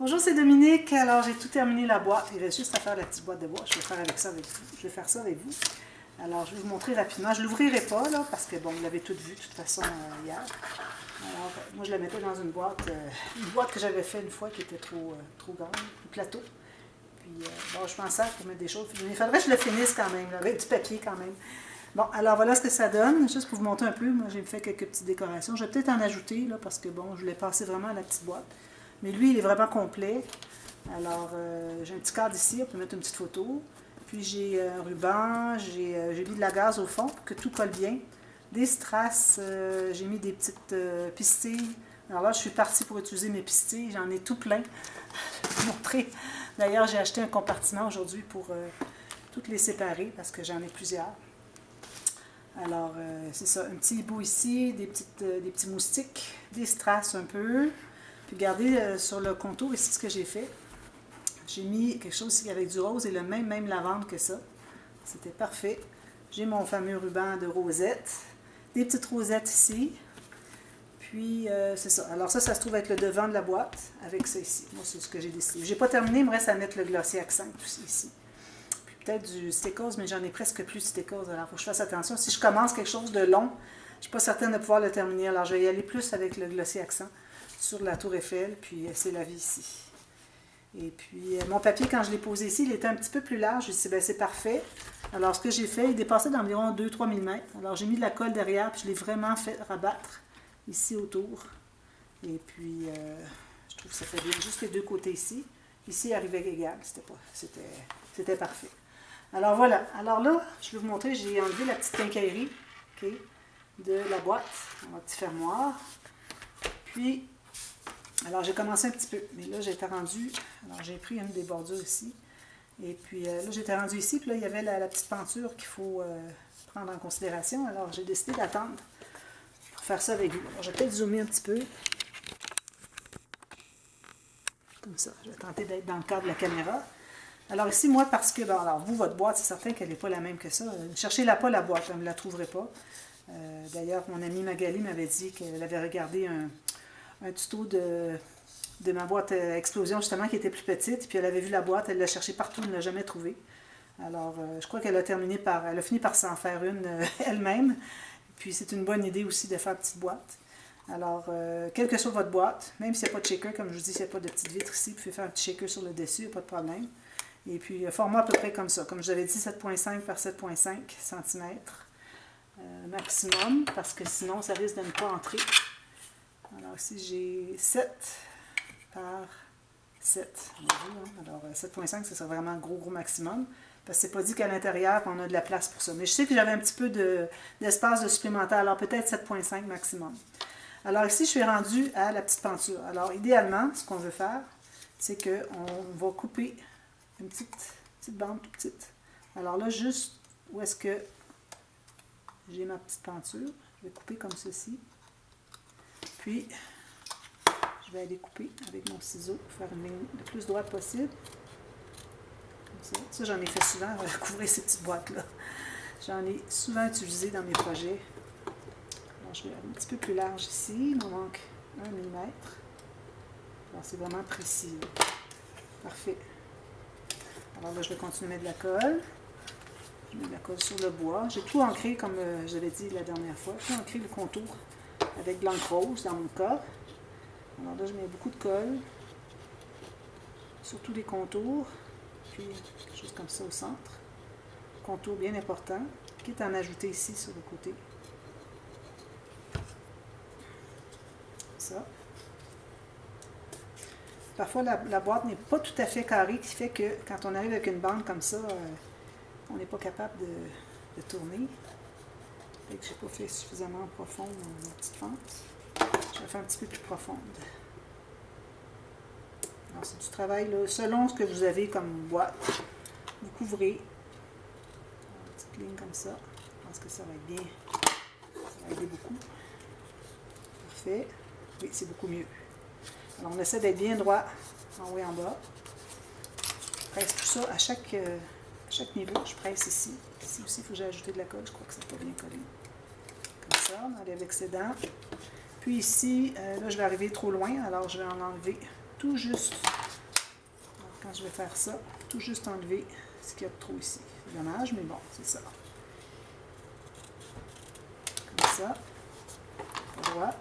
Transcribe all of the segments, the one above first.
Bonjour, c'est Dominique. Alors, j'ai tout terminé la boîte. Il reste juste à faire la petite boîte de bois. Je vais faire avec ça avec vous. Je vais faire ça avec vous. Alors, je vais vous montrer rapidement. Je ne l'ouvrirai pas, là, parce que, bon, vous l'avez toute vue, de toute façon, hier. Alors, moi, je la mettais dans une boîte que j'avais fait une fois qui était trop grande, un plateau. Puis, bon, je pensais pour mettre des choses. Mais il faudrait que je le finisse quand même, là, avec du papier quand même. Bon, alors voilà ce que ça donne. Juste pour vous montrer un peu, moi, j'ai fait quelques petites décorations. Je vais peut-être en ajouter, là, parce que, bon, je voulais passer vraiment à la petite boîte. Mais lui, il est vraiment complet. Alors, j'ai un petit cadre ici, on peut mettre une petite photo. Puis j'ai un ruban, j'ai mis de la gaze au fond pour que tout colle bien. Des strass, j'ai mis des petites pistilles. Alors là, je suis partie pour utiliser mes pistilles, j'en ai tout plein. Je vais vous montrer. D'ailleurs, j'ai acheté un compartiment aujourd'hui pour toutes les séparer parce que j'en ai plusieurs. Alors, c'est ça, un petit hibou ici, des petits moustiques, des strass un peu. Puis regardez sur le contour ici ce que j'ai fait. J'ai mis quelque chose ici avec du rose et le même lavande que ça. C'était parfait. J'ai mon fameux ruban de rosette. Des petites rosettes ici. Puis c'est ça. Alors ça se trouve être le devant de la boîte avec ça ici. Moi, c'est ce que j'ai décidé. J'ai pas terminé, il me reste à mettre le glossy accent aussi ici. Puis peut-être du stickers, mais j'en ai presque plus de stickers. Alors il faut que je fasse attention. Si je commence quelque chose de long, je ne suis pas certaine de pouvoir le terminer. Alors je vais y aller plus avec le glossy accent sur la tour Eiffel, puis c'est la vie ici. Et puis, mon papier, quand je l'ai posé ici, il était un petit peu plus large. Je me suis dit, ben, c'est parfait. Alors, ce que j'ai fait, il dépassait d'environ 2-3 mm. Alors, j'ai mis de la colle derrière, puis je l'ai vraiment fait rabattre ici autour. Et puis, je trouve que ça fait bien. Juste les deux côtés ici. Ici, il arrivait égal. C'était parfait. Alors, voilà. Alors là, je vais vous montrer, j'ai enlevé la petite quincaillerie, okay, de la boîte, mon petit fermoir. Puis, alors, j'ai commencé un petit peu, mais là, j'étais rendue, alors j'ai pris une des bordures ici, et puis là, j'étais rendue ici, puis là, il y avait la petite penture qu'il faut prendre en considération, alors j'ai décidé d'attendre pour faire ça avec vous. Alors, je vais peut-être zoomer un petit peu, comme ça, je vais tenter d'être dans le cadre de la caméra. Alors ici, moi, parce que, bon, alors vous, votre boîte, c'est certain qu'elle n'est pas la même que ça. Cherchez-la pas, la boîte, vous ne la trouverez pas. D'ailleurs, mon amie Magali m'avait dit qu'elle avait regardé un tuto de ma boîte explosion, justement, qui était plus petite. Puis elle avait vu la boîte, elle l'a cherchée partout, elle ne l'a jamais trouvée. Alors, je crois qu'elle a fini par s'en faire une elle-même. Puis c'est une bonne idée aussi de faire une petite boîte. Alors, quelle que soit votre boîte, même s'il n'y a pas de shaker, comme je vous dis, s'il n'y a pas de petite vitre ici, vous pouvez faire un petit shaker sur le dessus, il n'y a pas de problème. Et puis, format à peu près comme ça. Comme je vous avais dit, 7,5 par 7,5 cm maximum, parce que sinon, ça risque de ne pas entrer. Alors ici, j'ai 7 par 7. Alors 7,5, c'est vraiment un gros maximum. Parce que c'est pas dit qu'à l'intérieur, on a de la place pour ça. Mais je sais que j'avais un petit peu d'espace de supplémentaire. Alors peut-être 7,5 maximum. Alors ici, je suis rendue à la petite penture. Alors idéalement, ce qu'on veut faire, c'est qu'on va couper une petite bande toute petite. Alors là, juste où est-ce que j'ai ma petite penture, je vais couper comme ceci. Puis, je vais aller couper avec mon ciseau pour faire une ligne le plus droite possible. Comme ça. Ça, j'en ai fait souvent, on va couvrir ces petites boîtes-là. J'en ai souvent utilisé dans mes projets. Alors, je vais aller un petit peu plus large ici. Il me manque 1 mm. Alors, c'est vraiment précis. Parfait. Alors là, je vais continuer à mettre de la colle. Je mets de la colle sur le bois. J'ai tout ancré, comme je l'avais dit la dernière fois. J'ai tout ancré le contour avec de l'encre rose dans mon cas. Alors là, je mets beaucoup de colle sur tous les contours, puis quelque chose comme ça au centre. Contour bien important, quitte à en ajouter ici sur le côté. Comme ça. Parfois, la boîte n'est pas tout à fait carrée, qui fait que quand on arrive avec une bande comme ça, on n'est pas capable de tourner. Fait que je n'ai pas fait suffisamment profond dans ma petite fente. Je vais faire un petit peu plus profonde. Alors, c'est du travail, là, selon ce que vous avez comme boîte. Vous couvrez une petite ligne comme ça. Je pense que ça va être bien. Ça va aider beaucoup. Parfait. Oui, c'est beaucoup mieux. Alors, on essaie d'être bien droit en haut et en bas. Je presse tout ça à chaque niveau. Je presse ici. Ici aussi, il faut que j'ai ajouté de la colle. Je crois que ça n'est pas bien collé. Comme ça, on enlève l'excédent. Puis ici, là, je vais arriver trop loin, alors je vais en enlever tout juste quand je vais faire ça, tout juste enlever ce qu'il y a de trop ici. C'est dommage, mais bon, c'est ça. Comme ça. Pas droit.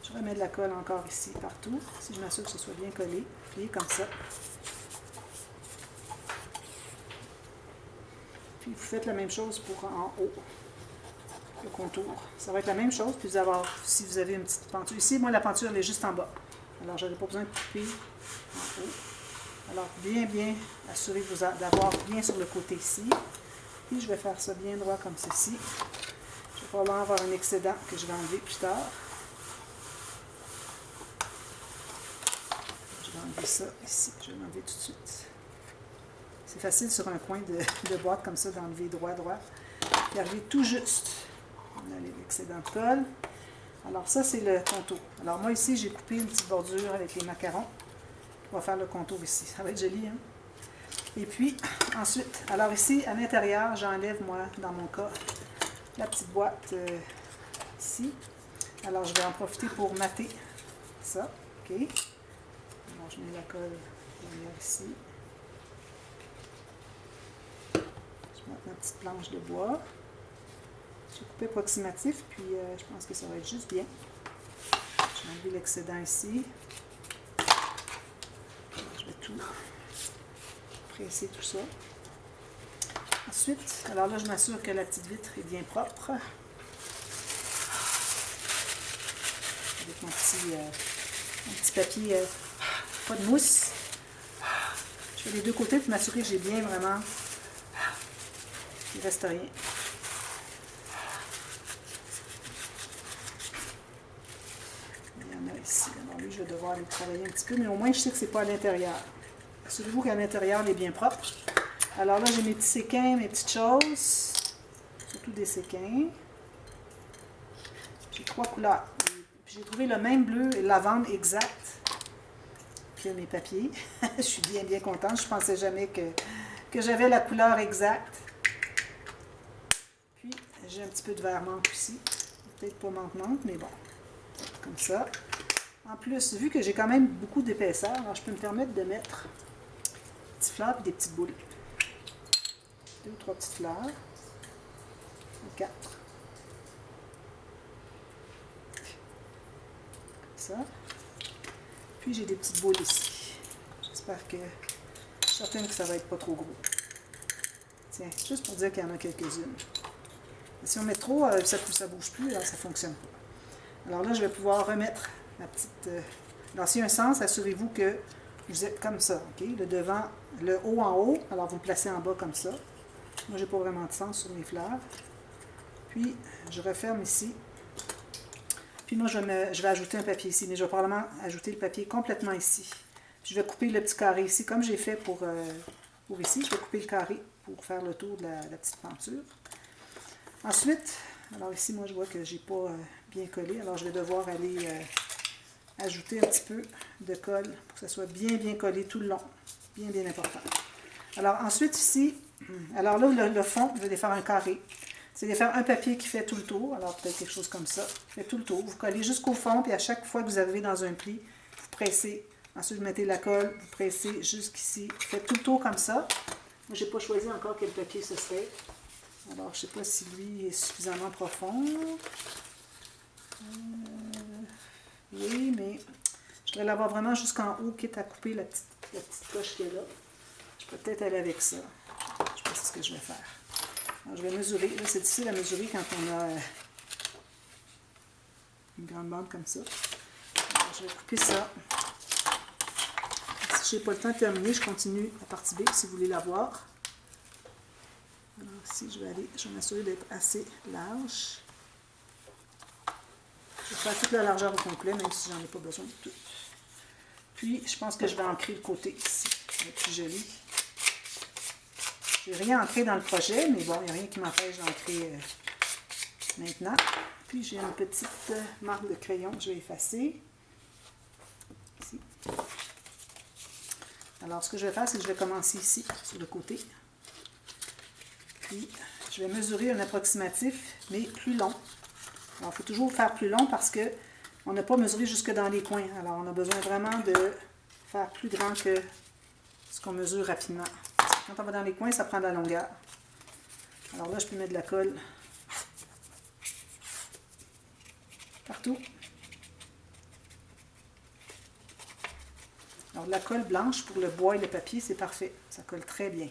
Je remets de la colle encore ici, partout. Si je m'assure que ce soit bien collé. Puis comme ça. Puis vous faites la même chose pour en haut. Le contour. Ça va être la même chose. Puis si vous avez une petite penture. Ici, moi, la penture, elle est juste en bas. Alors, je n'aurai pas besoin de couper en haut. Alors, bien assurez-vous d'avoir bien sur le côté ici. Puis, je vais faire ça bien droit comme ceci. Je vais probablement avoir un excédent que je vais enlever plus tard. Je vais enlever ça ici. Je vais l'enlever tout de suite. C'est facile sur un coin de boîte comme ça d'enlever droit. Puis arriver tout juste. On a l'excédent de colle. Alors ça, c'est le contour. Alors moi ici, j'ai coupé une petite bordure avec les macarons. On va faire le contour ici. Ça va être joli, hein? Et puis, ensuite, alors ici, à l'intérieur, j'enlève, moi, dans mon cas, la petite boîte ici. Alors, je vais en profiter pour mater ça. OK? Alors, je mets la colle derrière ici. Je mets ma petite planche de bois. J'ai coupé approximatif, puis je pense que ça va être juste bien. J'ai enlevé l'excédent ici. Je vais tout presser tout ça. Ensuite, alors là, je m'assure que la petite vitre est bien propre. Avec mon petit papier, pas de mousse. Je fais les deux côtés pour m'assurer que j'ai bien vraiment... Il ne reste rien. Il y en a ici. Alors lui, je vais devoir aller travailler un petit peu, mais au moins, je sais que ce n'est pas à l'intérieur. Assurez-vous qu'à l'intérieur, il est bien propre. Alors là, j'ai mes petits séquins, mes petites choses. Surtout des séquins. J'ai 3 couleurs. J'ai trouvé le même bleu et lavande exact que mes papiers. Je suis bien contente. Je ne pensais jamais que j'avais la couleur exacte. Puis, j'ai un petit peu de vert menthe ici. Peut-être pas menthe, mais bon. Comme ça. En plus, vu que j'ai quand même beaucoup d'épaisseur, alors je peux me permettre de mettre des petites fleurs et des petites boules. 2 ou 3 petites fleurs. 4. Ça. Puis j'ai des petites boules ici. J'espère que... Je suis certaine que ça va être pas trop gros. Tiens, juste pour dire qu'il y en a quelques-unes. Si on met trop, ça ne bouge plus, alors ça ne fonctionne pas. Alors là, je vais pouvoir remettre ma petite... Dans un sens, assurez-vous que vous êtes comme ça, ok? Le devant, le haut en haut, alors vous le placez en bas comme ça. Moi, j'ai pas vraiment de sens sur mes fleurs. Puis, je referme ici. Puis moi, je vais ajouter un papier ici, mais je vais probablement ajouter le papier complètement ici. Puis je vais couper le petit carré ici, comme j'ai fait pour ici. Je vais couper le carré pour faire le tour de la petite penture. Ensuite, alors ici, moi, je vois que j'ai pas bien collé. Alors, je vais devoir aller ajouter un petit peu de colle pour que ça soit bien collé tout le long. Bien important. Alors, ensuite, ici, alors là, le fond, je vais aller faire un carré. C'est de faire un papier qui fait tout le tour. Alors, peut-être quelque chose comme ça. Fait tout le tour. Vous collez jusqu'au fond, puis à chaque fois que vous arrivez dans un pli, vous pressez. Ensuite, vous mettez la colle, vous pressez jusqu'ici. Faites tout le tour comme ça. Moi, je n'ai pas choisi encore quel papier ce serait. Alors, je ne sais pas si lui est suffisamment profond. Oui, mais je voudrais l'avoir vraiment jusqu'en haut, quitte à couper la petite coche qui est là. Je peux peut-être aller avec ça. Je pense que c'est ce que je vais faire. Alors, je vais mesurer. Là, c'est difficile à mesurer quand on a une grande bande comme ça. Alors, je vais couper ça. Si je n'ai pas le temps de terminer, je continue la partie B si vous voulez la voir. Alors ici, je vais m'assurer d'être assez large. Je vais faire toute la largeur au complet, même si j'en ai pas besoin de tout. Puis, je pense que je vais ancrer le côté ici. Ça va être plus joli. Je n'ai rien ancré dans le projet, mais bon, il n'y a rien qui m'empêche d'ancrer maintenant. Puis, j'ai une petite marque de crayon que je vais effacer. Ici. Alors, ce que je vais faire, c'est que je vais commencer ici, sur le côté. Puis, je vais mesurer un approximatif, mais plus long. Alors, il faut toujours faire plus long parce qu'on n'a pas mesuré jusque dans les coins. Alors, on a besoin vraiment de faire plus grand que ce qu'on mesure rapidement. Quand on va dans les coins, ça prend de la longueur. Alors là, je peux mettre de la colle partout. Alors de la colle blanche pour le bois et le papier, c'est parfait. Ça colle très bien.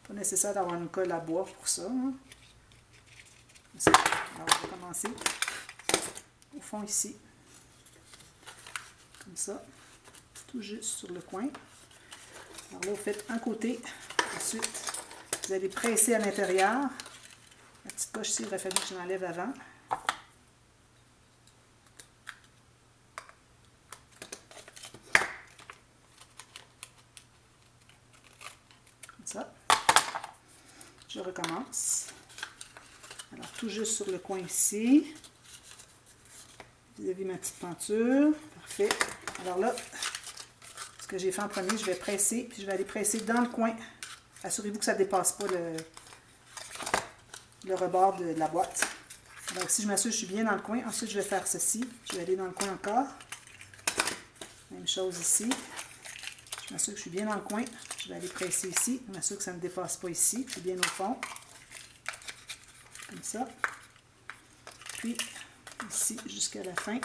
Pas nécessaire d'avoir une colle à bois pour ça. Hein. Alors on va commencer au fond ici. Comme ça. Tout juste sur le coin. Alors là, vous faites un côté. Ensuite, vous allez presser à l'intérieur. La petite coche ici, il aurait fallu que je l'enlève avant. Comme ça. Je recommence. Alors, tout juste sur le coin ici. Vous avez ma petite peinture. Parfait. Alors là, ce que j'ai fait en premier, je vais presser, puis je vais aller presser dans le coin. Assurez-vous que ça ne dépasse pas le rebord de la boîte. Alors si je m'assure que je suis bien dans le coin, ensuite je vais faire ceci. Je vais aller dans le coin encore. Même chose ici. Je m'assure que je suis bien dans le coin. Je vais aller presser ici. Je m'assure que ça ne dépasse pas ici. Je suis bien au fond. Comme ça. Puis ici jusqu'à la fin.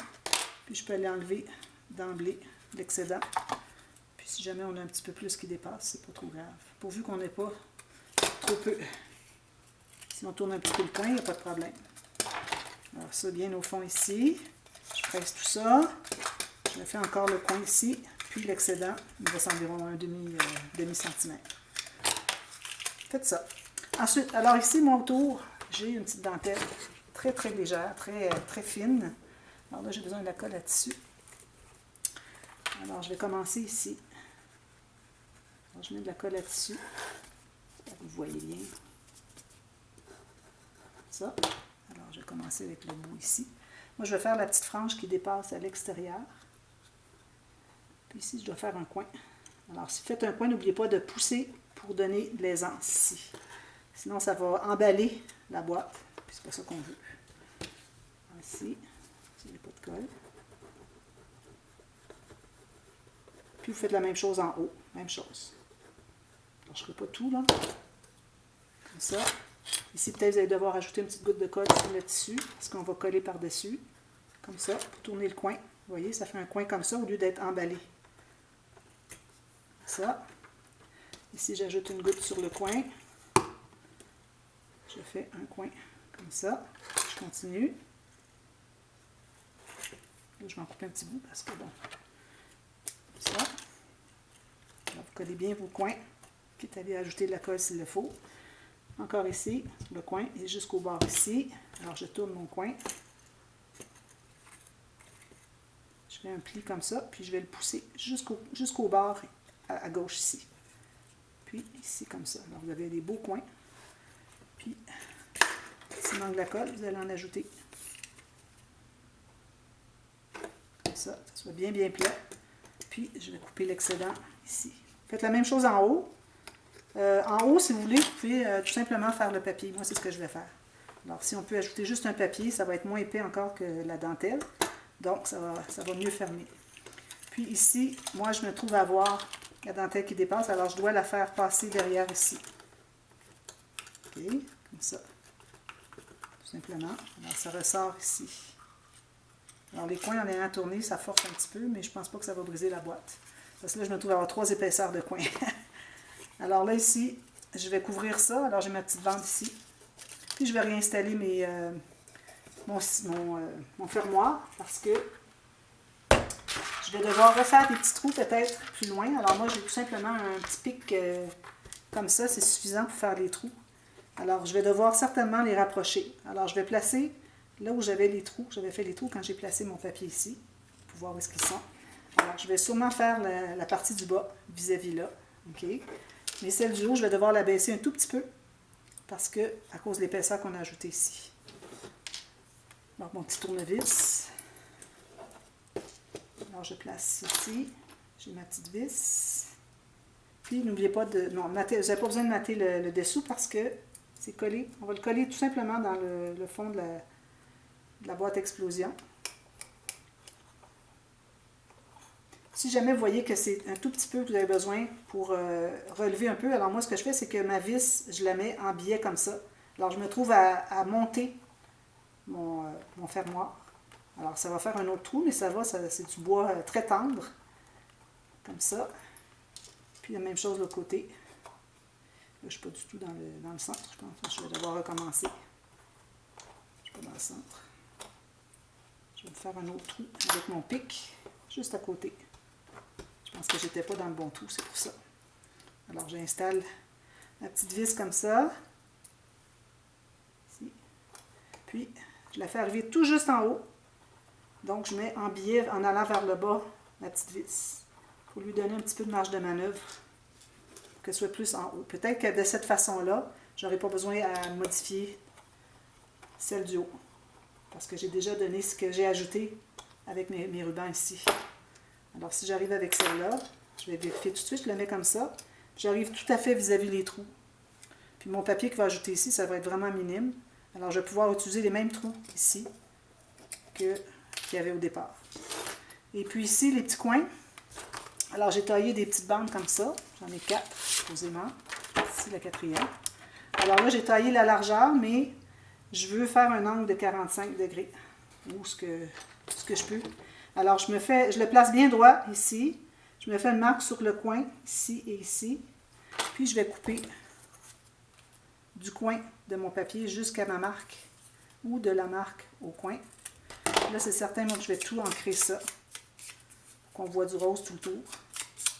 Puis je peux aller enlever d'emblée l'excédent. Puis si jamais on a un petit peu plus qui dépasse, c'est pas trop grave. Pourvu qu'on n'ait pas trop peu. Si on tourne un petit peu le coin, il n'y a pas de problème. Alors ça, bien au fond ici. Je presse tout ça. Je fais encore le coin ici. Puis l'excédent, il reste environ un demi-centimètre. Faites ça. Ensuite, alors ici, mon tour, j'ai une petite dentelle très très légère, très fine. Alors là, j'ai besoin de la colle à tissu. Alors, je vais commencer ici. Alors, je mets de la colle à tissu. Vous voyez bien. Ça. Alors, je vais commencer avec le bout ici. Moi, je vais faire la petite frange qui dépasse à l'extérieur. Puis ici, je dois faire un coin. Alors, si vous faites un coin, n'oubliez pas de pousser pour donner de l'aisance ici. Sinon, ça va emballer la boîte. Puis c'est pas ça qu'on veut. Ici, il n'y a pas de colle. Puis vous faites la même chose en haut. Même chose. Alors, je ne ferai pas tout, là. Comme ça. Ici, peut-être vous allez devoir ajouter une petite goutte de colle sur le tissu, parce qu'on va coller par-dessus. Comme ça, pour tourner le coin. Vous voyez, ça fait un coin comme ça, au lieu d'être emballé. Ça. Ici, j'ajoute une goutte sur le coin. Je fais un coin comme ça. Je continue. Là, je vais en couper un petit bout, parce que bon... Ça. Alors, vous collez bien vos coins. Quitte à aller ajouter de la colle s'il le faut. Encore ici, le coin, et jusqu'au bord ici. Alors, je tourne mon coin. Je fais un pli comme ça, puis je vais le pousser jusqu'au bord à gauche ici. Puis ici, comme ça. Alors, vous avez des beaux coins. Puis, s'il manque de la colle, vous allez en ajouter. Comme ça, que ce soit bien plat. Puis, je vais couper l'excédent ici. Faites la même chose en haut. En haut, si vous voulez, vous pouvez tout simplement faire le papier. Moi, c'est ce que je vais faire. Alors, si on peut ajouter juste un papier, ça va être moins épais encore que la dentelle. Donc, ça va mieux fermer. Puis ici, moi, je me trouve à avoir la dentelle qui dépasse. Alors, je dois la faire passer derrière ici. OK, comme ça. Tout simplement. Alors, ça ressort ici. Alors, les coins en ayant tourné, ça force un petit peu, mais je ne pense pas que ça va briser la boîte. Parce que là, je me trouve à avoir 3 épaisseurs de coins. Alors là, ici, je vais couvrir ça. Alors, j'ai ma petite bande ici. Puis, je vais réinstaller mon fermoir parce que je vais devoir refaire des petits trous peut-être plus loin. Alors, moi, j'ai tout simplement un petit pic comme ça. C'est suffisant pour faire les trous. Alors, je vais devoir certainement les rapprocher. Alors, je vais placer là où j'avais les trous. J'avais fait les trous quand j'ai placé mon papier ici pour voir où est-ce qu'ils sont. Alors, je vais sûrement faire la partie du bas vis-à-vis là. OK? Mais celle du haut, je vais devoir la baisser un tout petit peu parce que, à cause de l'épaisseur qu'on a ajoutée ici. Donc, mon petit tournevis. Alors, je place ici. J'ai ma petite vis. Puis, n'oubliez pas de... Non, vous n'avez pas besoin de mater le dessous parce que c'est collé. On va le coller tout simplement dans le fond de la boîte explosion. Si jamais vous voyez que c'est un tout petit peu que vous avez besoin pour relever un peu, alors moi ce que je fais, c'est que ma vis, je la mets en biais comme ça. Alors je me trouve à monter mon fermoir. Alors ça va faire un autre trou, mais ça va, c'est du bois très tendre, comme ça. Puis la même chose de l'autre côté. Là, je ne suis pas du tout dans le centre, je pense que je vais devoir recommencer. Je ne suis pas dans le centre. Je vais me faire un autre trou avec mon pic, juste à côté. Je pense que j'étais pas dans le bon trou, c'est pour ça. Alors j'installe ma petite vis comme ça. Ici. Puis je la fais arriver tout juste en haut. Donc je mets en biais en allant vers le bas ma petite vis. Pour lui donner un petit peu de marge de manœuvre. Pour qu'elle soit plus en haut. Peut-être que de cette façon-là, je n'aurai pas besoin à modifier celle du haut. Parce que j'ai déjà donné ce que j'ai ajouté avec mes rubans ici. Alors, si j'arrive avec celle-là, je vais vérifier tout de suite, je la mets comme ça. J'arrive tout à fait vis-à-vis les trous. Puis mon papier que je vais ajouter ici, ça va être vraiment minime. Alors, je vais pouvoir utiliser les mêmes trous ici qu'il y avait au départ. Et puis ici, les petits coins. Alors, j'ai taillé des petites bandes comme ça. J'en ai 4, supposément. Ici, la 4e. Alors là, j'ai taillé la largeur, mais je veux faire un angle de 45 degrés. Ou ce que je peux. Alors, je le place bien droit ici. Je me fais une marque sur le coin, ici et ici. Puis, je vais couper du coin de mon papier jusqu'à ma marque ou de la marque au coin. Là, c'est certain que je vais tout ancrer ça. Qu'on voit du rose tout le tour.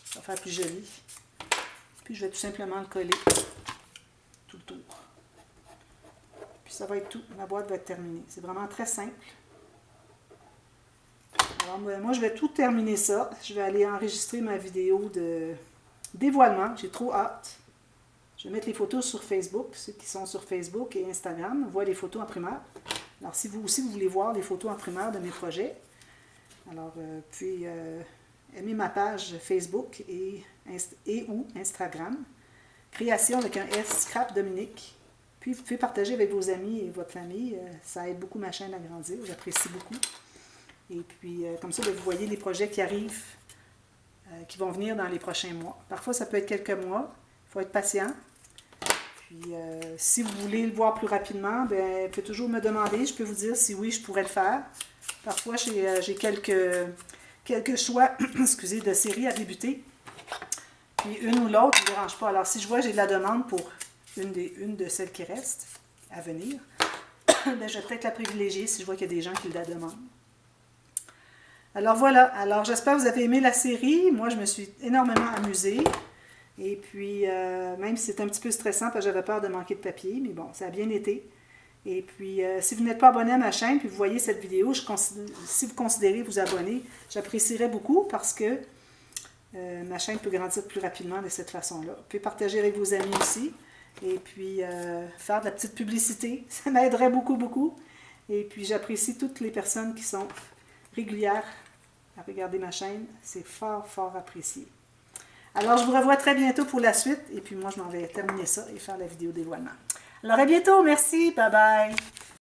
Ça va faire plus joli. Puis, je vais tout simplement le coller tout le tour. Puis, ça va être tout. Ma boîte va être terminée. C'est vraiment très simple. Alors, moi, je vais tout terminer ça. Je vais aller enregistrer ma vidéo de dévoilement. J'ai trop hâte. Je vais mettre les photos sur Facebook. Ceux qui sont sur Facebook et Instagram voient les photos en primeur. Alors, si vous aussi, vous voulez voir les photos en primeur de mes projets, alors, puis, aimez ma page Facebook et ou Instagram. Création avec un S, Scrap Dominique. Puis, vous pouvez partager avec vos amis et votre famille. Ça aide beaucoup ma chaîne à grandir. J'apprécie beaucoup. Et puis, comme ça, vous voyez les projets qui arrivent, qui vont venir dans les prochains mois. Parfois, ça peut être quelques mois. Il faut être patient. Puis, si vous voulez le voir plus rapidement, bien, vous pouvez toujours me demander. Je peux vous dire si oui, je pourrais le faire. Parfois, j'ai quelques choix excusez, de séries à débuter. Puis, une ou l'autre ne me dérange pas. Alors, si je vois que j'ai de la demande pour une de celles qui restent à venir, bien, je vais peut-être la privilégier si je vois qu'il y a des gens qui la demandent. Alors voilà, alors j'espère que vous avez aimé la série. Moi, je me suis énormément amusée. Et puis, même si c'est un petit peu stressant parce que j'avais peur de manquer de papier, mais bon, ça a bien été. Et puis, si vous n'êtes pas abonné à ma chaîne, puis vous voyez cette vidéo, si vous considérez vous abonner, j'apprécierais beaucoup parce que ma chaîne peut grandir plus rapidement de cette façon-là. Vous pouvez partager avec vos amis aussi. Et puis, faire de la petite publicité, ça m'aiderait beaucoup, beaucoup. Et puis, j'apprécie toutes les personnes qui sont régulières à regarder ma chaîne. C'est fort, fort apprécié. Alors, je vous revois très bientôt pour la suite. Et puis, moi, je m'en vais terminer ça et faire la vidéo dévoilement. Alors, à bientôt. Merci. Bye bye.